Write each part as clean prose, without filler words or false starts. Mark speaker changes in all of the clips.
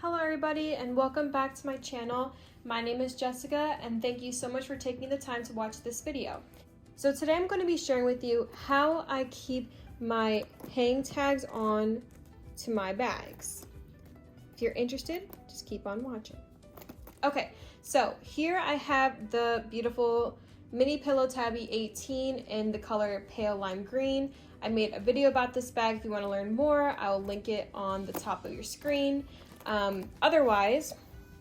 Speaker 1: Hello everybody and welcome back to my channel. My name is Jessica and thank you so much for taking the time to watch this video. So today I'm going to be sharing with you how I keep my hang tags on to my bags. If you're interested, just keep on watching. Okay, so here I have the beautiful mini pillow tabby 18 in the color pale lime green. I made a video about this bag. If you want to learn more, I will link it on the top of your screen. Otherwise,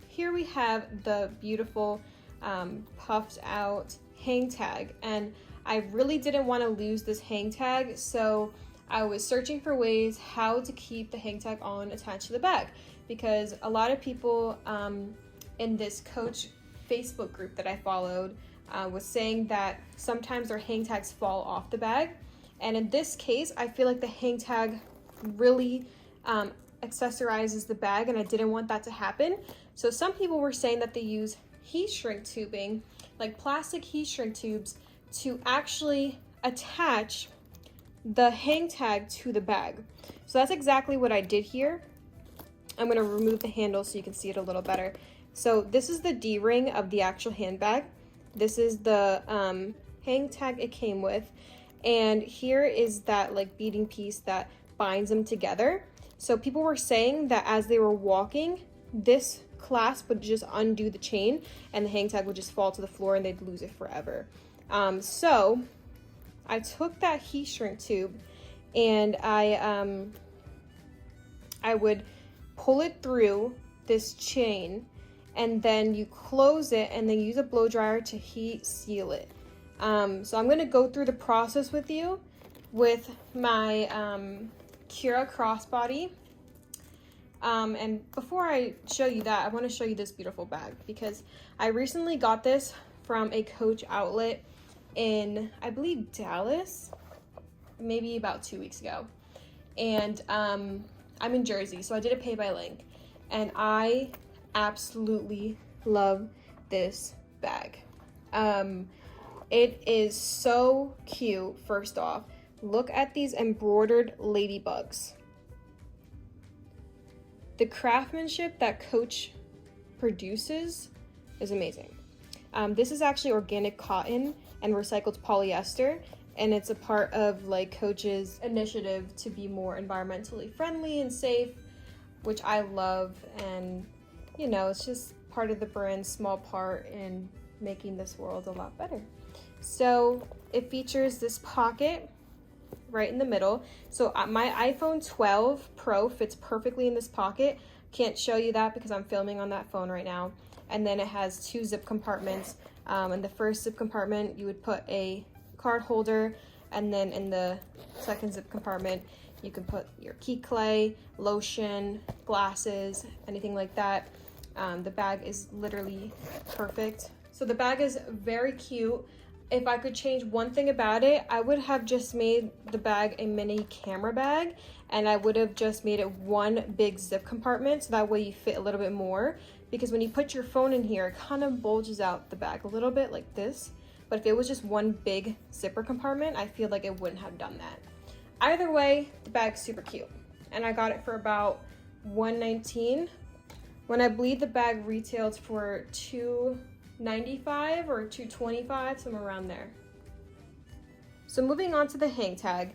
Speaker 1: here we have the beautiful puffed out hang tag, and I really didn't want to lose this hang tag, so I was searching for ways how to keep the hang tag on attached to the bag, because a lot of people in this Coach Facebook group that I followed was saying that sometimes their hang tags fall off the bag, and in this case I feel like the hang tag really accessorizes the bag, and I didn't want that to happen. So some people were saying that they use heat shrink tubing, like plastic heat shrink tubes, to actually attach the hang tag to the bag. So that's exactly what I did here. I'm going to remove the handle so you can see it a little better. So this is the D-ring of the actual handbag. This is the hang tag it came with, and here is that like beading piece that binds them together. So people were saying that as they were walking, this clasp would just undo the chain and the hang tag would just fall to the floor and they'd lose it forever. So I took that heat shrink tube and I would pull it through this chain, and then you close it and then use a blow dryer to heat seal it. So I'm going to go through the process with you with my Kira Crossbody. And before I show you that, I want to show you this beautiful bag, because I recently got this from a Coach outlet in, I believe, Dallas, maybe about 2 weeks ago. And I'm in Jersey, so I did a pay by link, and I absolutely love this bag. It is so cute. First off, look at these embroidered ladybugs. The craftsmanship that Coach produces is amazing. This is actually organic cotton and recycled polyester, and it's a part of like Coach's initiative to be more environmentally friendly and safe, which I love. And you know, it's just part of the brand's small part in making this world a lot better. So it features this pocket right in the middle. So my iPhone 12 Pro fits perfectly in this pocket. Can't show you that because I'm filming on that phone right now. And then it has 2 zip compartments. In the first zip compartment, you would put a card holder, and then in the second zip compartment, you can put your key clay, lotion, glasses, anything like that. The bag is literally perfect. So the bag is very cute. If I could change one thing about it, I would have just made the bag a mini camera bag, and I would have just made it one big zip compartment, so that way you fit a little bit more, because when you put your phone in here, it kind of bulges out the bag a little bit like this. But if it was just one big zipper compartment, I feel like it wouldn't have done that. Either way, the bag's super cute, and I got it for about $119 when I believe the bag retailed for $295 or $225, somewhere around there. So moving on to the hang tag.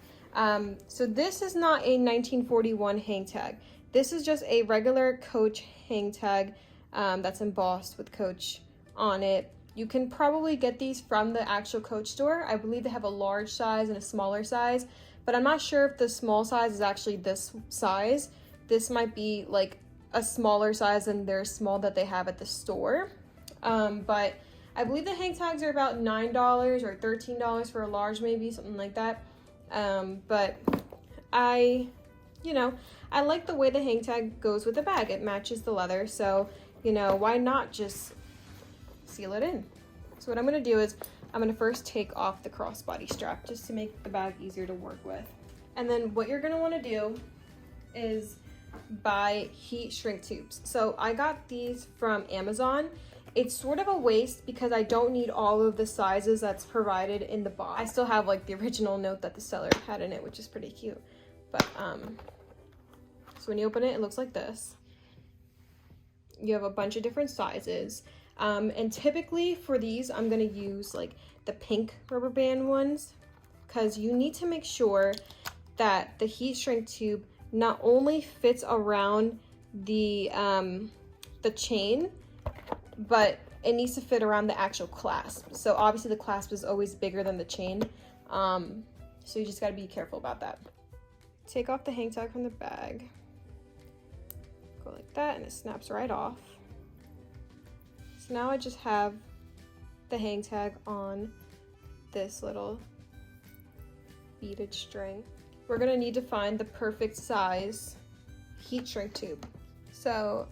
Speaker 1: So this is not a 1941 hang tag. This is just a regular Coach hang tag that's embossed with Coach on it. You can probably get these from the actual Coach store. I believe they have a large size and a smaller size, but I'm not sure if the small size is actually this size. This might be like a smaller size than their small that they have at the store. But I believe the hang tags are about $9 or $13 for a large, maybe something like that. But I like the way the hang tag goes with the bag. It matches the leather, so why not just seal it in? So what I'm going to do is I'm going to first take off the crossbody strap just to make the bag easier to work with. And then what you're going to want to do is buy heat shrink tubes. So I got these from Amazon. It's sort of a waste because I don't need all of the sizes that's provided in the box. I still have like the original note that the seller had in it, which is pretty cute. But so when you open it, it looks like this. you have a bunch of different sizes. And typically for these, I'm gonna use like the pink rubber band ones, because you need to make sure that the heat shrink tube not only fits around the chain, but it needs to fit around the actual clasp. So obviously the clasp is always bigger than the chain. So you just gotta be careful about that. Take off the hang tag from the bag. Go like that and it snaps right off. So now I just have the hang tag on this little beaded string. We're gonna need to find the perfect size heat shrink tube. So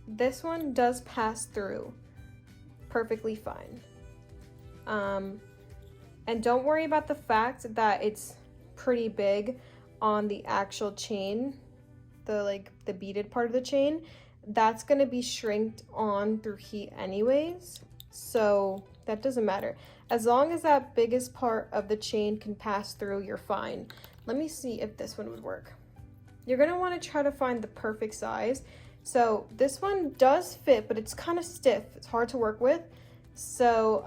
Speaker 1: this one does pass through perfectly fine. And don't worry about the fact that it's pretty big on the actual chain, the beaded part of the chain. That's gonna be shrinked on through heat anyways, so that doesn't matter. As long as that biggest part of the chain can pass through, you're fine. Let me see if this one would work. You're gonna wanna try to find the perfect size. So this one does fit, but it's kind of stiff. It's hard to work with. So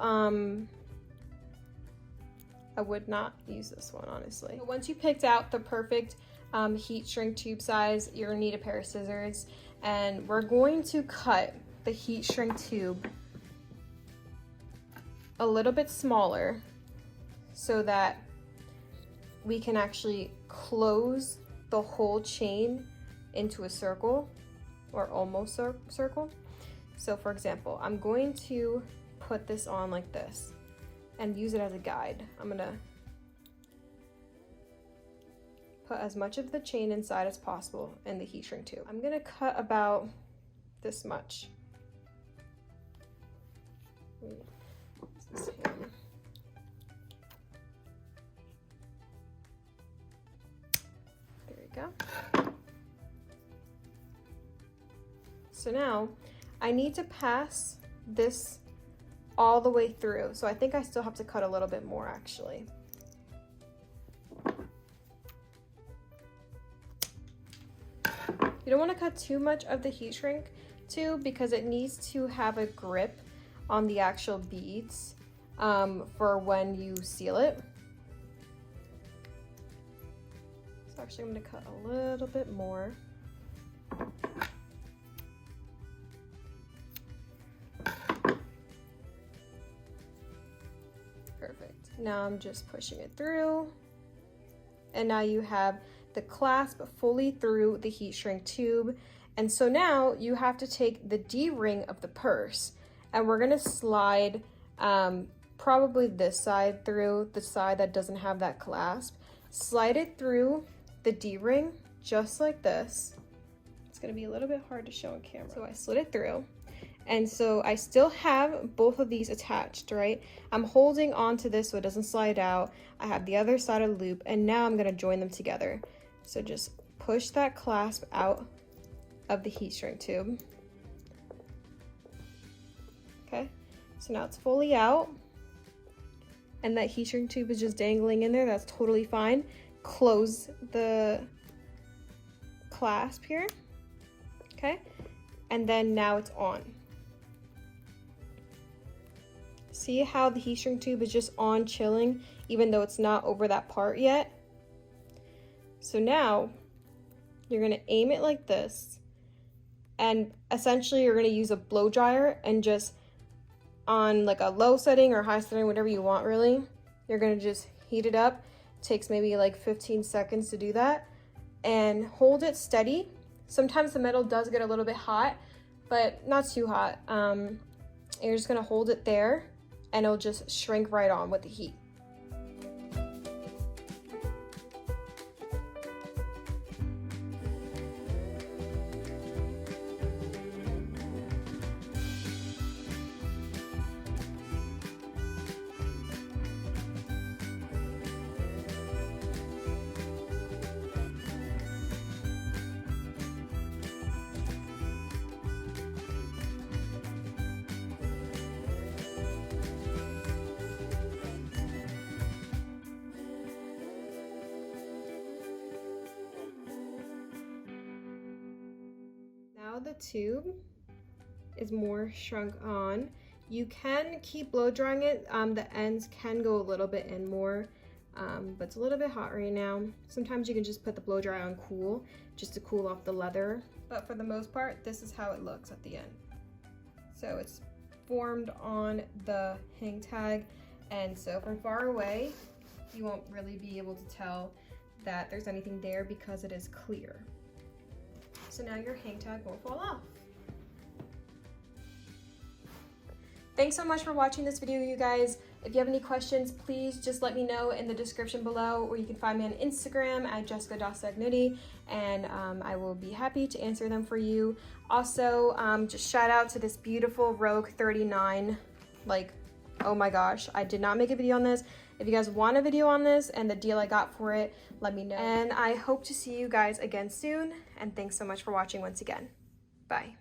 Speaker 1: I would not use this one, honestly. Once you picked out the perfect heat shrink tube size, you're gonna need a pair of scissors, and we're going to cut the heat shrink tube a little bit smaller so that we can actually close the whole chain into a circle, or almost a circle. So for example, I'm going to put this on like this and use it as a guide. I'm gonna put as much of the chain inside as possible in the heat shrink tube. I'm gonna cut about this much. There we go. So now I need to pass this all the way through. So I think I still have to cut a little bit more actually. You don't want to cut too much of the heat shrink tube because it needs to have a grip on the actual beads for when you seal it. So actually I'm going to cut a little bit more. Perfect. Now I'm just pushing it through, and now you have the clasp fully through the heat shrink tube. And so now you have to take the D-ring of the purse, and we're gonna slide probably this side through, the side that doesn't have that clasp. Slide it through the D-ring just like this. It's gonna be a little bit hard to show on camera. So I slid it through. And so I still have both of these attached, right? I'm holding on to this so it doesn't slide out. I have the other side of the loop, and now I'm gonna join them together. So just push that clasp out of the heat shrink tube. Okay, so now it's fully out, and that heat shrink tube is just dangling in there. That's totally fine. Close the clasp here, okay? And then now it's on. See how the heat shrink tube is just on chilling, even though it's not over that part yet? So now you're gonna aim it like this, and essentially you're gonna use a blow dryer, and just on like a low setting or high setting, whatever you want really, you're gonna just heat it up. It takes maybe like 15 seconds to do that, and hold it steady. Sometimes the metal does get a little bit hot, but not too hot. You're just gonna hold it there, and it'll just shrink right on with the heat. Now the tube is more shrunk on. You can keep blow drying it. The ends can go a little bit in more, but it's a little bit hot right now. Sometimes you can just put the blow dry on cool, just to cool off the leather. But for the most part, this is how it looks at the end. So it's formed on the hang tag, and so from far away, you won't really be able to tell that there's anything there because it is clear. So now your hang tag won't fall off. Thanks so much for watching this video, you guys. If you have any questions, please just let me know in the description below, or you can find me on Instagram at jessica.sagnutti, and I will be happy to answer them for you. Also, just shout out to this beautiful Rogue 39. Like, oh my gosh, I did not make a video on this. If you guys want a video on this and the deal I got for it, let me know. And I hope to see you guys again soon, and thanks so much for watching once again. Bye.